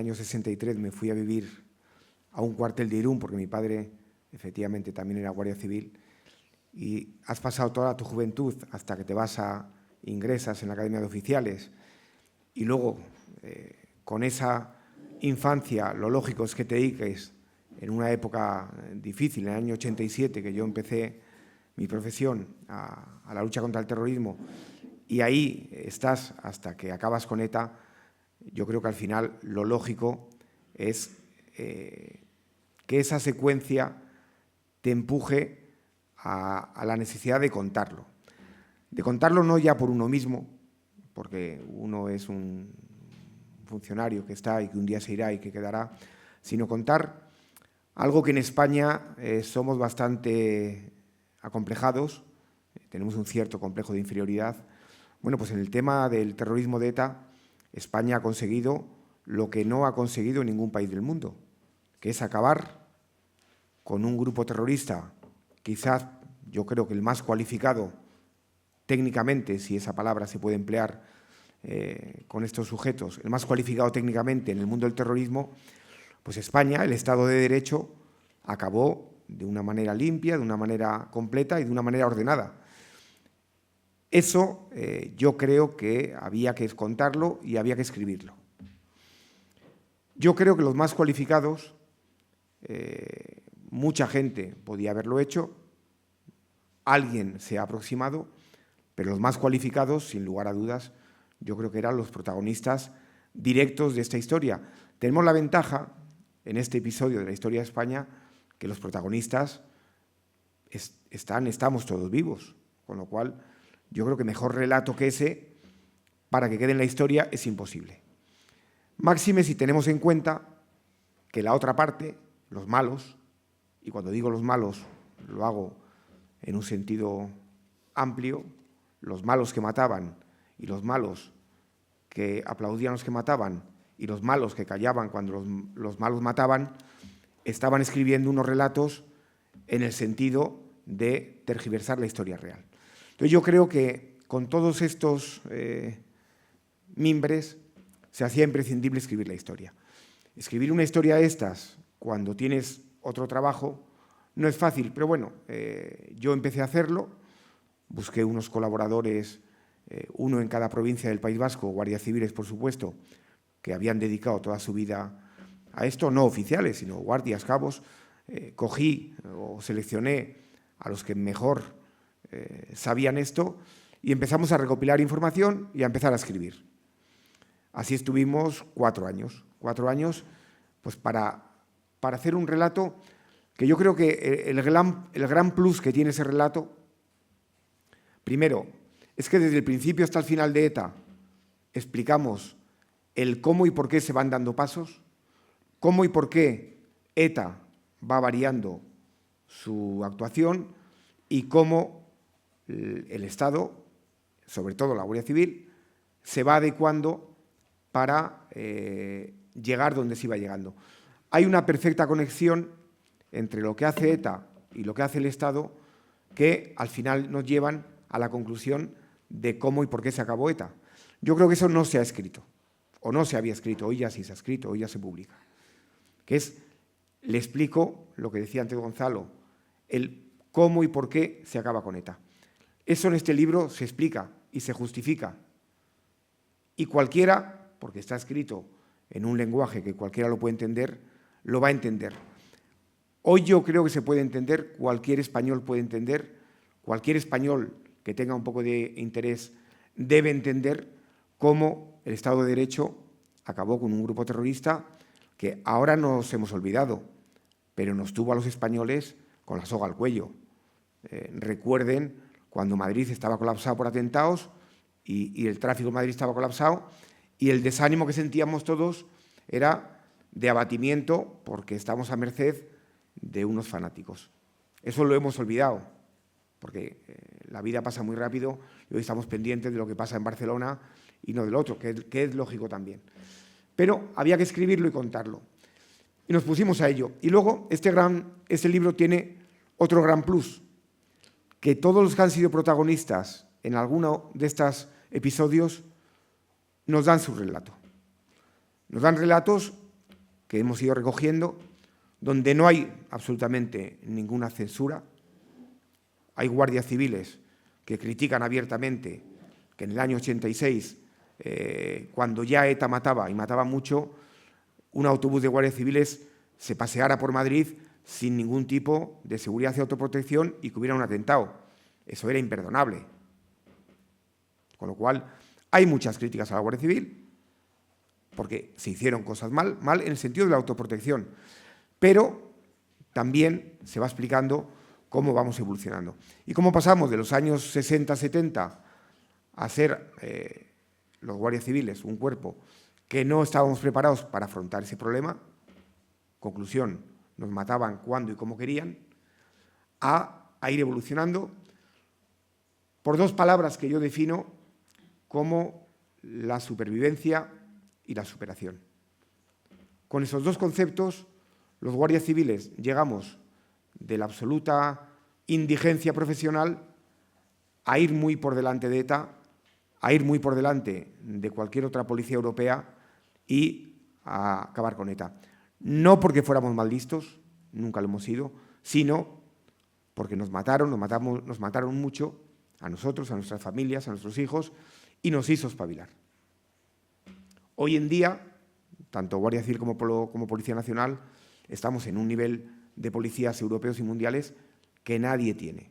año 63 me fui a vivir a un cuartel de Irún, porque mi padre efectivamente también era guardia civil, y has pasado toda tu juventud hasta que ingresas en la Academia de Oficiales, y luego con esa infancia lo lógico es que te dediques en una época difícil, en el año 87, que yo empecé mi profesión a la lucha contra el terrorismo, y ahí estás hasta que acabas con ETA. Yo creo que al final lo lógico es que esa secuencia te empuje a la necesidad de contarlo. De contarlo no ya por uno mismo, porque uno es un funcionario que está y que un día se irá y que quedará, sino contar algo que en España somos bastante acomplejados, tenemos un cierto complejo de inferioridad. Bueno, pues en el tema del terrorismo de ETA, España ha conseguido lo que no ha conseguido ningún país del mundo, que es acabar con un grupo terrorista, quizás yo creo que el más cualificado técnicamente, si esa palabra se puede emplear con estos sujetos, el más cualificado técnicamente en el mundo del terrorismo. Pues España, el Estado de Derecho, acabó de una manera limpia, de una manera completa y de una manera ordenada. Eso yo creo que había que contarlo y había que escribirlo. Yo creo que los más cualificados, mucha gente podía haberlo hecho, alguien se ha aproximado, pero los más cualificados, sin lugar a dudas, yo creo que eran los protagonistas directos de esta historia. Tenemos la ventaja, en este episodio de la historia de España, que los protagonistas estamos todos vivos, con lo cual yo creo que mejor relato que ese para que quede en la historia es imposible. Máxime si tenemos en cuenta que la otra parte, los malos, y cuando digo los malos lo hago en un sentido amplio, los malos que mataban y los malos que aplaudían a los que mataban y los malos que callaban cuando los malos mataban, estaban escribiendo unos relatos en el sentido de tergiversar la historia real. Entonces yo creo que con todos estos mimbres se hacía imprescindible escribir la historia. Escribir una historia de estas cuando tienes otro trabajo no es fácil, pero bueno, yo empecé a hacerlo, busqué unos colaboradores, uno en cada provincia del País Vasco, guardias civiles por supuesto, que habían dedicado toda su vida a esto, no oficiales, sino guardias, cabos. Cogí o seleccioné a los que mejor sabían esto y empezamos a recopilar información y a empezar a escribir. Así estuvimos 4 años. 4 años pues para hacer un relato que yo creo que el gran plus que tiene ese relato, primero, es que desde el principio hasta el final de ETA explicamos el cómo y por qué se van dando pasos, cómo y por qué ETA va variando su actuación y cómo el Estado, sobre todo la Guardia Civil, se va adecuando para llegar donde se iba llegando. Hay una perfecta conexión entre lo que hace ETA y lo que hace el Estado que al final nos llevan a la conclusión de cómo y por qué se acabó ETA. Yo creo que eso no se ha escrito, o no se había escrito, hoy ya sí se ha escrito, hoy ya se publica. Que es, le explico lo que decía antes Gonzalo, el cómo y por qué se acaba con ETA. Eso en este libro se explica y se justifica. Y cualquiera, porque está escrito en un lenguaje que cualquiera lo puede entender, lo va a entender. Hoy yo creo que se puede entender, cualquier español puede entender, cualquier español que tenga un poco de interés debe entender cómo el Estado de Derecho acabó con un grupo terrorista que ahora nos hemos olvidado, pero nos tuvo a los españoles con la soga al cuello. Recuerden cuando Madrid estaba colapsado por atentados y el tráfico en Madrid estaba colapsado y el desánimo que sentíamos todos era de abatimiento porque estamos a merced de unos fanáticos. Eso lo hemos olvidado, porque la vida pasa muy rápido y hoy estamos pendientes de lo que pasa en Barcelona y no del otro, que es lógico también. Pero había que escribirlo y contarlo. Y nos pusimos a ello. Y luego este libro tiene otro gran plus, que todos los que han sido protagonistas en alguno de estos episodios nos dan su relato. Nos dan relatos que hemos ido recogiendo, donde no hay absolutamente ninguna censura. Hay guardias civiles que critican abiertamente que en el año 86, cuando ya ETA mataba, y mataba mucho, un autobús de guardias civiles se paseara por Madrid sin ningún tipo de seguridad y autoprotección y que hubiera un atentado. Eso era imperdonable. Con lo cual, hay muchas críticas a la Guardia Civil, porque se hicieron cosas mal en el sentido de la autoprotección, pero también se va explicando cómo vamos evolucionando. Y cómo pasamos de los años 60, 70 a ser los guardias civiles un cuerpo que no estábamos preparados para afrontar ese problema. Conclusión, nos mataban cuando y como querían, a ir evolucionando por dos palabras que yo defino como la supervivencia y la superación. Con esos dos conceptos, los guardias civiles llegamos de la absoluta indigencia profesional a ir muy por delante de ETA, a ir muy por delante de cualquier otra policía europea y a acabar con ETA. No porque fuéramos mal listos, nunca lo hemos sido, sino porque nos mataron mucho a nosotros, a nuestras familias, a nuestros hijos, y nos hizo espabilar. Hoy en día, tanto Guardia Civil como Policía Nacional, estamos en un nivel de policías europeos y mundiales que nadie tiene.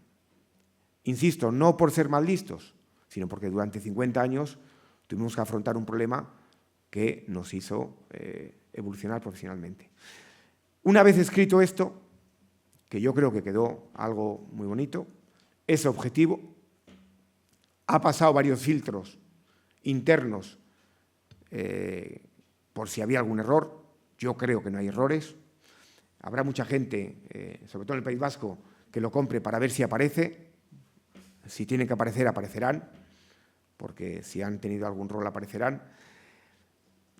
Insisto, no por ser mal listos, sino porque durante 50 años tuvimos que afrontar un problema que nos hizo evolucionar profesionalmente. Una vez escrito esto, que yo creo que quedó algo muy bonito, es objetivo, ha pasado varios filtros internos por si había algún error. Yo creo que no hay errores. Habrá mucha gente, sobre todo en el País Vasco, que lo compre para ver si aparece. Si tienen que aparecer, aparecerán, porque si han tenido algún rol, aparecerán.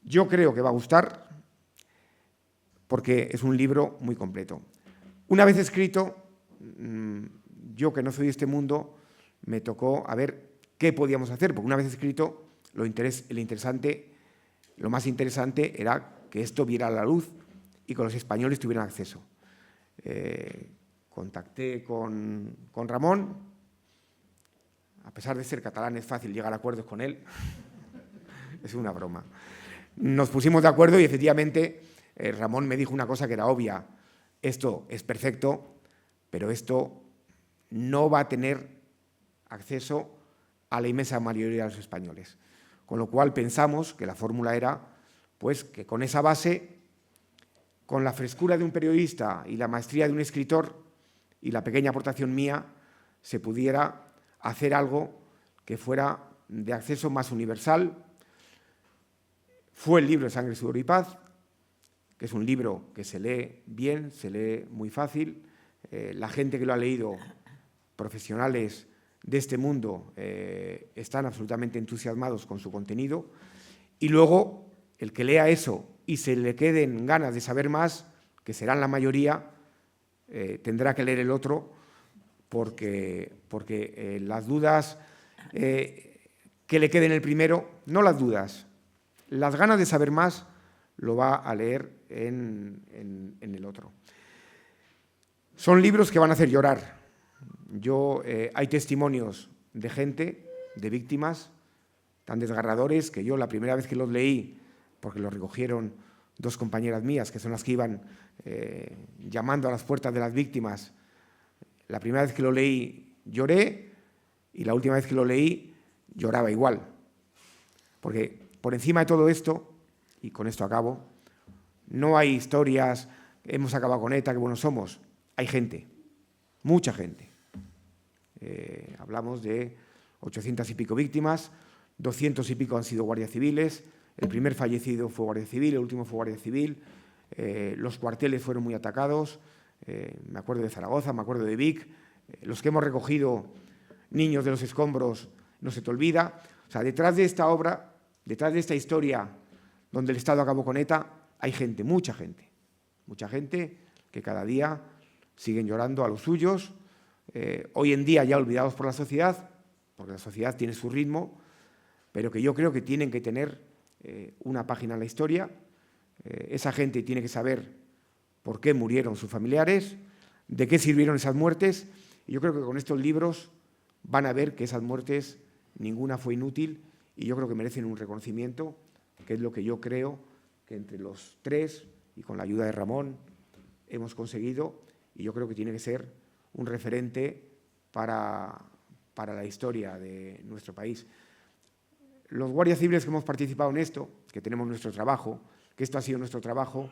Yo creo que va a gustar, porque es un libro muy completo. Una vez escrito, yo que no soy de este mundo, me tocó a ver qué podíamos hacer, porque una vez escrito, lo más interesante era que esto viera la luz y que los españoles tuvieran acceso. Contacté con Ramón. A pesar de ser catalán, es fácil llegar a acuerdos con él. Es una broma. Nos pusimos de acuerdo y efectivamente Ramón me dijo una cosa que era obvia. Esto es perfecto, pero esto no va a tener acceso a la inmensa mayoría de los españoles. Con lo cual pensamos que la fórmula era pues, que con esa base, con la frescura de un periodista y la maestría de un escritor y la pequeña aportación mía, se pudiera hacer algo que fuera de acceso más universal. Fue el libro de Sangre, Sudor y Paz, que es un libro que se lee bien, se lee muy fácil. La gente que lo ha leído, profesionales de este mundo, están absolutamente entusiasmados con su contenido. Y luego, el que lea eso y se le queden ganas de saber más, que serán la mayoría, tendrá que leer el otro, porque las dudas que le queden el primero, no las dudas, las ganas de saber más, lo va a leer en el otro. Son libros que van a hacer llorar. Hay testimonios de gente, de víctimas, tan desgarradores que yo la primera vez que los leí, porque los recogieron dos compañeras mías, que son las que iban llamando a las puertas de las víctimas, la primera vez que lo leí lloré y la última vez que lo leí lloraba igual. Porque por encima de todo esto, y con esto acabo, no hay historias, hemos acabado con ETA, qué buenos somos. Hay gente, mucha gente. Hablamos de 800 y pico víctimas, 200 y pico han sido guardias civiles, el primer fallecido fue guardia civil, el último fue guardia civil, los cuarteles fueron muy atacados, me acuerdo de Zaragoza, me acuerdo de Vic, los que hemos recogido niños de los escombros, no se te olvida. O sea, detrás de esta obra, detrás de esta historia donde el Estado acabó con ETA, hay gente, mucha gente que cada día siguen llorando a los suyos, hoy en día ya olvidados por la sociedad, porque la sociedad tiene su ritmo, pero que yo creo que tienen que tener una página en la historia. Esa gente tiene que saber por qué murieron sus familiares, de qué sirvieron esas muertes, y yo creo que con estos libros van a ver que esas muertes ninguna fue inútil y yo creo que merecen un reconocimiento, que es lo que yo creo que entre los tres y con la ayuda de Ramón hemos conseguido, y yo creo que tiene que ser un referente para la historia de nuestro país. Los guardias civiles que hemos participado en esto, que tenemos nuestro trabajo, que esto ha sido nuestro trabajo,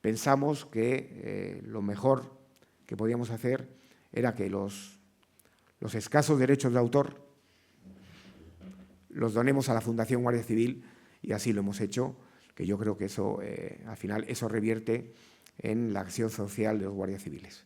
pensamos que lo mejor que podíamos hacer era que los escasos derechos de autor los donemos a la Fundación Guardia Civil, y así lo hemos hecho, que yo creo que eso, al final, eso revierte en la acción social de los guardias civiles.